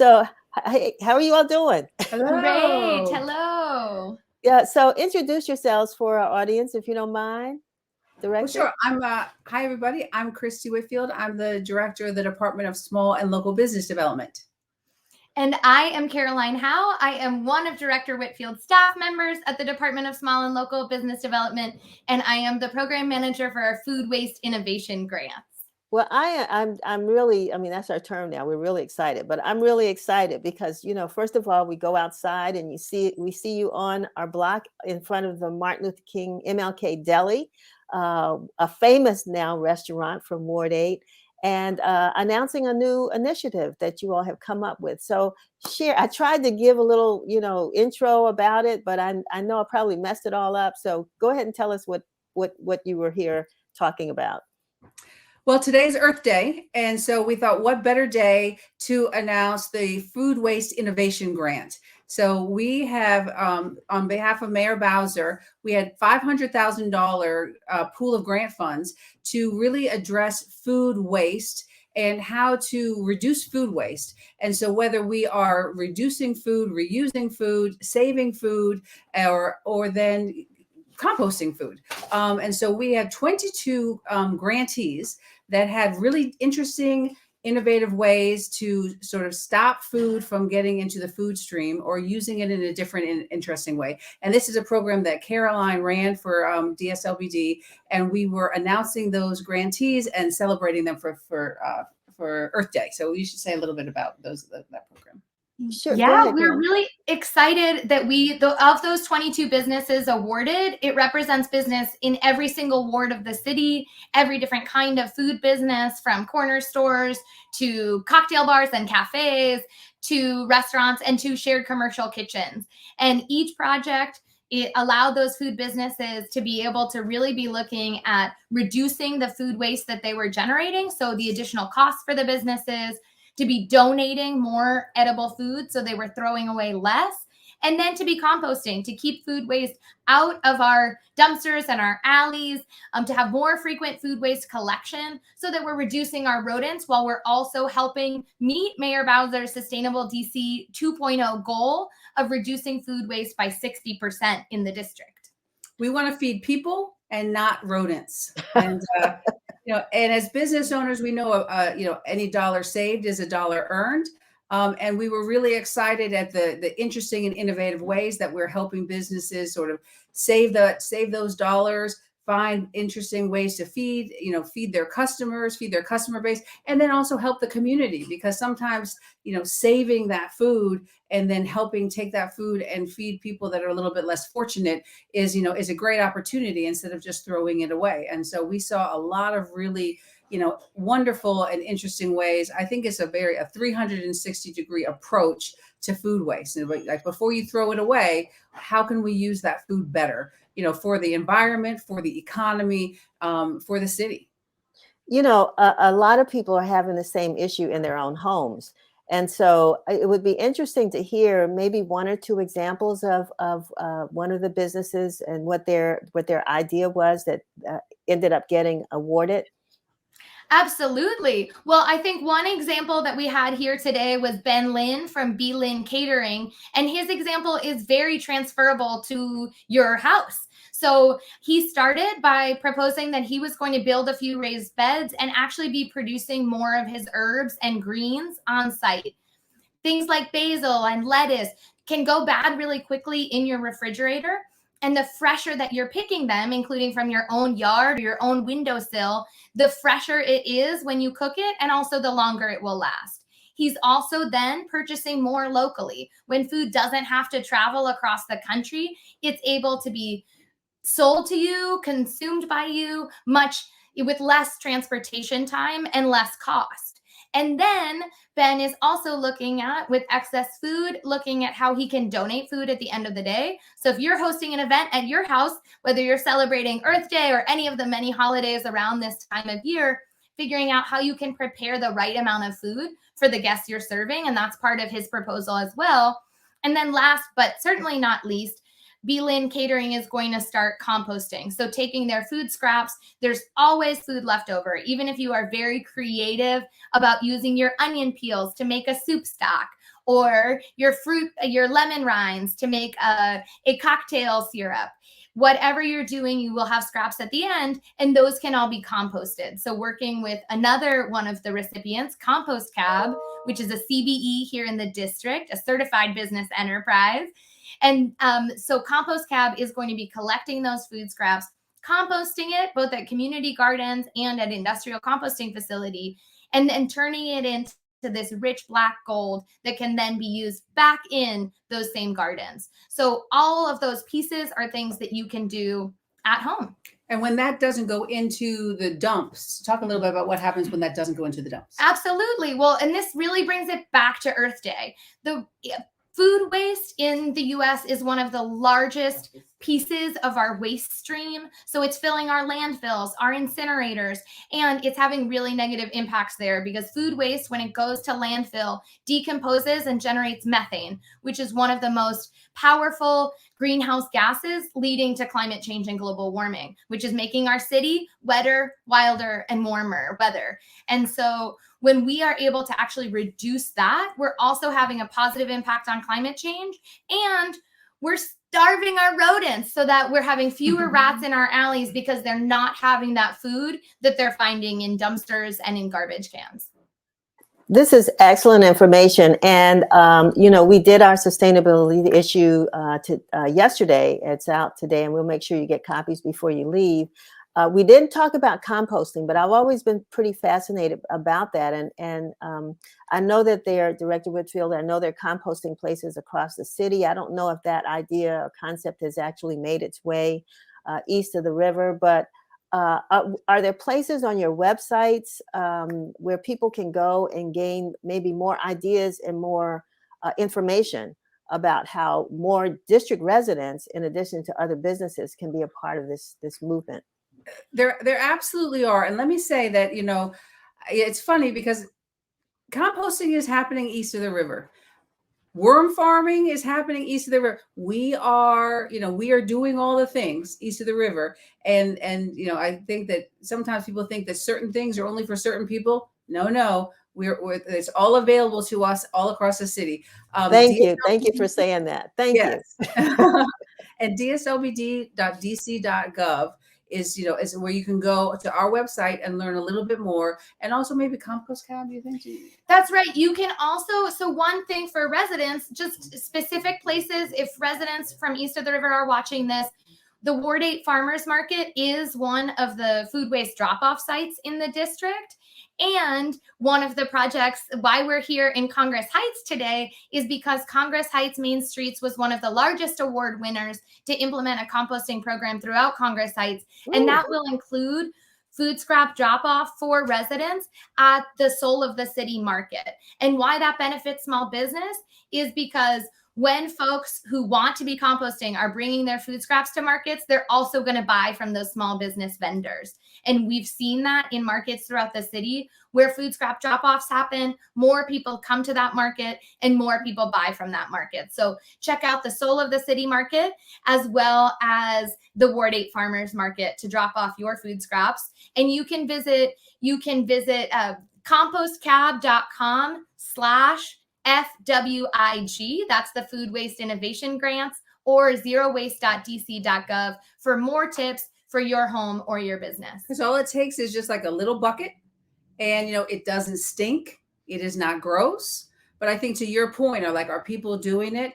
So, hey, how are you all doing? Great. Hello. Hello. Yeah, so introduce yourselves for our audience, if you don't mind, Well, Director. sure. Hi, everybody. I'm Christy Whitfield. I'm the director of the Department of Small and Local Business Development. And I am Caroline Howe. I am one of Director Whitfield's staff members at the Department of Small and Local Business Development, and I am the program manager for our Food Waste Innovation Grants. Well, I'm really, I mean, that's our term now. We're really excited, but I'm really excited because, first of all, we go outside and we see you on our block in front of the Martin Luther King MLK Deli, a famous now restaurant from Ward 8, and announcing a new initiative that you all have come up with. So I tried to give a little, intro about it, but I know I probably messed it all up. So go ahead and tell us what you were here talking about. Well, today's Earth Day, and so we thought, what better day to announce the Food Waste Innovation Grant. So we have, on behalf of Mayor Bowser, we had $500,000 pool of grant funds to really address food waste and how to reduce food waste. And so whether we are reducing food, reusing food, saving food, or then composting food. And so we had 22 grantees that had really interesting, innovative ways to sort of stop food from getting into the food stream or using it in a different and interesting way. And this is a program that Caroline ran for Dslbd, and we were announcing those grantees and celebrating them for Earth Day. So you should say a little bit about that program. Sure. Yeah, we're really excited that of those 22 businesses awarded, it represents business in every single ward of the city, every different kind of food business, from corner stores to cocktail bars and cafes to restaurants and to shared commercial kitchens. And each project, it allowed those food businesses to be able to really be looking at reducing the food waste that they were generating. So the additional costs for the businesses, to be donating more edible food so they were throwing away less, and then to be composting, to keep food waste out of our dumpsters and our alleys, to have more frequent food waste collection so that we're reducing our rodents while we're also helping meet Mayor Bowser's Sustainable DC 2.0 goal of reducing food waste by 60% in the district. We want to feed people and not rodents. And and as business owners, we know, any dollar saved is a dollar earned. And we were really excited at the interesting and innovative ways that we're helping businesses sort of save those dollars, find interesting ways to feed their customers, feed their customer base, and then also help the community, because sometimes, saving that food and then helping take that food and feed people that are a little bit less fortunate is a great opportunity instead of just throwing it away. And so we saw a lot of really, wonderful and interesting ways. I think it's a 360-degree approach to food waste. And like, before you throw it away, how can we use that food better, for the environment, for the economy, for the city? A lot of people are having the same issue in their own homes. And so it would be interesting to hear maybe one or two examples of one of the businesses and what their idea was that ended up getting awarded. Absolutely. Well, I think one example that we had here today was Ben Lin from B. Lin Catering, and his example is very transferable to your house. So he started by proposing that he was going to build a few raised beds and actually be producing more of his herbs and greens on site. Things like basil and lettuce can go bad really quickly in your refrigerator. And the fresher that you're picking them, including from your own yard or your own windowsill, the fresher it is when you cook it, and also the longer it will last. He's also then purchasing more locally. When food doesn't have to travel across the country, it's able to be sold to you, consumed by you, with less transportation time and less cost. And then Ben is also looking at, with excess food, looking at how he can donate food at the end of the day. So if you're hosting an event at your house, whether you're celebrating Earth Day or any of the many holidays around this time of year, figuring out how you can prepare the right amount of food for the guests you're serving. And that's part of his proposal as well. And then last, but certainly not least, B. Lin Catering is going to start composting. So taking their food scraps, there's always food left over. Even if you are very creative about using your onion peels to make a soup stock, or your lemon rinds to make a cocktail syrup. Whatever you're doing, you will have scraps at the end, and those can all be composted. So working with another one of the recipients, Compost Cab, which is a CBE here in the district, a certified business enterprise. And so Compost Cab is going to be collecting those food scraps, composting it both at community gardens and at industrial composting facility, and then turning it into this rich black gold that can then be used back in those same gardens. So all of those pieces are things that you can do at home. And when that doesn't go into the dumps, talk a little bit about what happens when that doesn't go into the dumps. Absolutely. Well, and this really brings it back to Earth Day. The food waste in the US is one of the largest pieces of our waste stream. So it's filling our landfills, our incinerators, and it's having really negative impacts there because food waste, when it goes to landfill, decomposes and generates methane, which is one of the most powerful greenhouse gases leading to climate change and global warming, which is making our city wetter, wilder, and warmer weather. And so when we are able to actually reduce that, we're also having a positive impact on climate change, and we're starving our rodents so that we're having fewer rats in our alleys because they're not having that food that they're finding in dumpsters and in garbage cans. This is excellent information. And, we did our sustainability issue yesterday. It's out today, and we'll make sure you get copies before you leave. We didn't talk about composting, but I've always been pretty fascinated about that. And I know that they're, Director Whitfield, I know they're composting places across the city. I don't know if that idea or concept has actually made its way east of the river, but are there places on your websites where people can go and gain maybe more ideas and more information about how more district residents, in addition to other businesses, can be a part of this movement? There absolutely are. And let me say that, it's funny because composting is happening east of the river. Worm farming is happening east of the river. We are doing all the things east of the river. And I think that sometimes people think that certain things are only for certain people. No, it's all available to us all across the city. Thank you for saying that. Thank you. And dslbd.dc.gov is where you can go to our website and learn a little bit more, and also maybe Compost Cab. Do you think? That's right. You can also, so one thing for residents, just specific places, if residents from east of the river are watching this, the Ward 8 Farmers Market is one of the food waste drop-off sites in the district. And one of the projects, why we're here in Congress Heights today, is because Congress Heights Main Streets was one of the largest award winners to implement a composting program throughout Congress Heights. Ooh. And that will include food scrap drop-off for residents at the Soul of the City Market. And why that benefits small business is because when folks who want to be composting are bringing their food scraps to markets, they're also going to buy from those small business vendors. And we've seen that in markets throughout the city where food scrap drop-offs happen, more people come to that market and more people buy from that market. So check out the Soul of the City Market as well as the Ward 8 Farmers Market to drop off your food scraps. And you can visit compostcab.com/FWIG. That's the Food Waste Innovation Grants, or zerowaste.dc.gov for more tips for your home or your business. Because all it takes is just like a little bucket, and it doesn't stink. It is not gross. But I think to your point, are people doing it?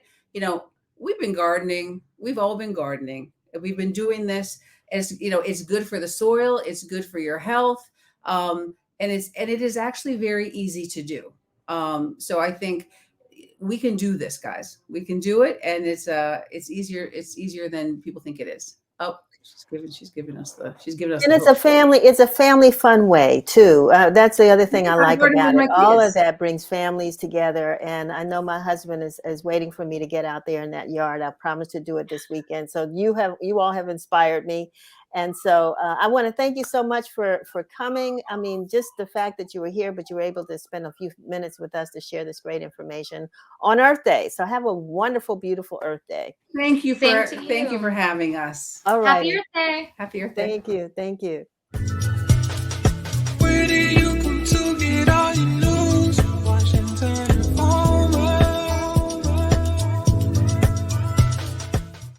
We've been gardening. We've all been gardening. We've been doing this. It's good for the soil. It's good for your health. And it is actually very easy to do. So I think we can do this, guys. We can do it, and it's easier. It's easier than people think it is. Oh, she's giving us. And it's a family fun way too. That's the other thing I like about it. All of that brings families together, and I know my husband is waiting for me to get out there in that yard. I promised to do it this weekend. So you all have inspired me. And so I want to thank you so much for coming. I mean, just the fact that you were here, but you were able to spend a few minutes with us to share this great information on Earth Day. So have a wonderful, beautiful Earth Day. Thank you for having us. All right. Happy Earth Day. Happy Earth Day. Thank you.